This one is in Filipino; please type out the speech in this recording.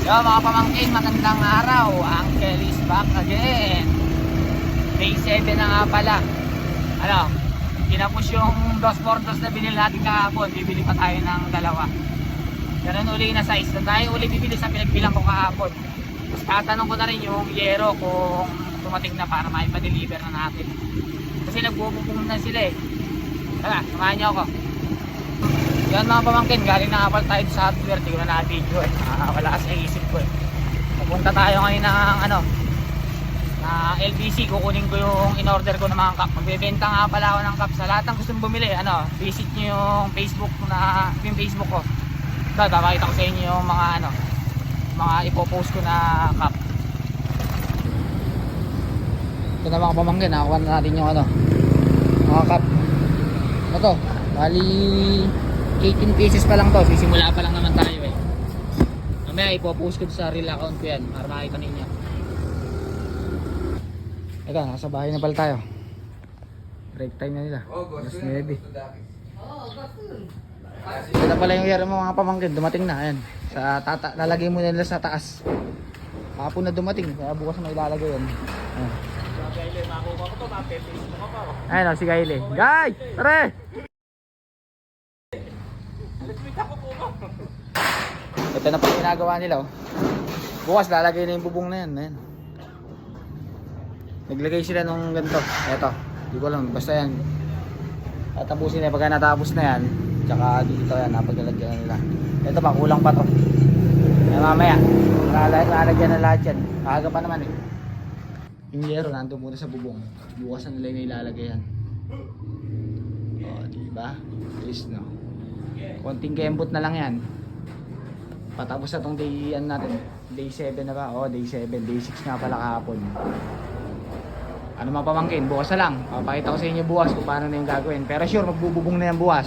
Yo mga pamangkin, magandang araw. Uncle is back again. Day 7 na nga pala. Ano, kinapos yung dos portos na binili natin kahapon. Bibili pa tayo ng dalawa. Ganun uli na size. Doon tayo uli bibili sa pinagbilang ko kahapon. Tapos tatanong ko na rin yung yero kung tumating na para maipa-deliver na natin. Kasi nagbububong na sila eh. Tara, samahan niyo ako. Yan mga pamangkin, galing na kapal tayo sa hardware. Di ko na na-video eh. Wala kasi isip ko eh. Pupunta tayo ngayon ng ano, na LBC. Kukunin ko yung in-order ko ng mga cup. Magbebenta nga pala ako ng cup. Sa lahat ng gustong bumili, ano, visit nyo yung Facebook ko. Ito, papakita ko sa inyo yung mga ano, mga ipopost ko na cup. Ito na mga pamangkin, nakakuha na natin yung ano, mga cup. Ito, bali 18 pieces pa lang to, sisimula pa lang naman tayo eh. Mamaya ipopost ko sa real account ko yan para makita ninyo. Ito, nasa bahay na pala tayo. Break time na nila. Alas 9. Ito na pala yung yero mo mga pamangkin, dumating na. Ayan, sa lalagay mo nila sa taas. Hapon na dumating, kaya bukas na ilalagay yan. Ayan o, si Gayle. Guy! Tara! Ito na pa ginagawa nila oh. Bukas lalagay na yung bubong na yan. Ayan. Naglagay sila nung ganito. Eto, hindi ko alam, basta yan. Tatapusin na pagka natapos na yan. Tsaka dito yan, napaglalagyan na nila. Ito pa, kulang pa to. Kaya mamaya, lalagyan na lahat yan. Kaga pa naman eh. Yung yero nandun muna sa bubong. Bukas na nila yung ilalagay yan. O, diba? Please no. Konting kembot na lang yan. Patapos na tong day natin. Day 7 na ba? Oh, day 7. Day 6 nga pala kahapon. Ano mga pamangkin? Bukas na lang. Papakita ko sa inyo bukas kung paano na yung gagawin. Pero sure, magbububong na yan bukas.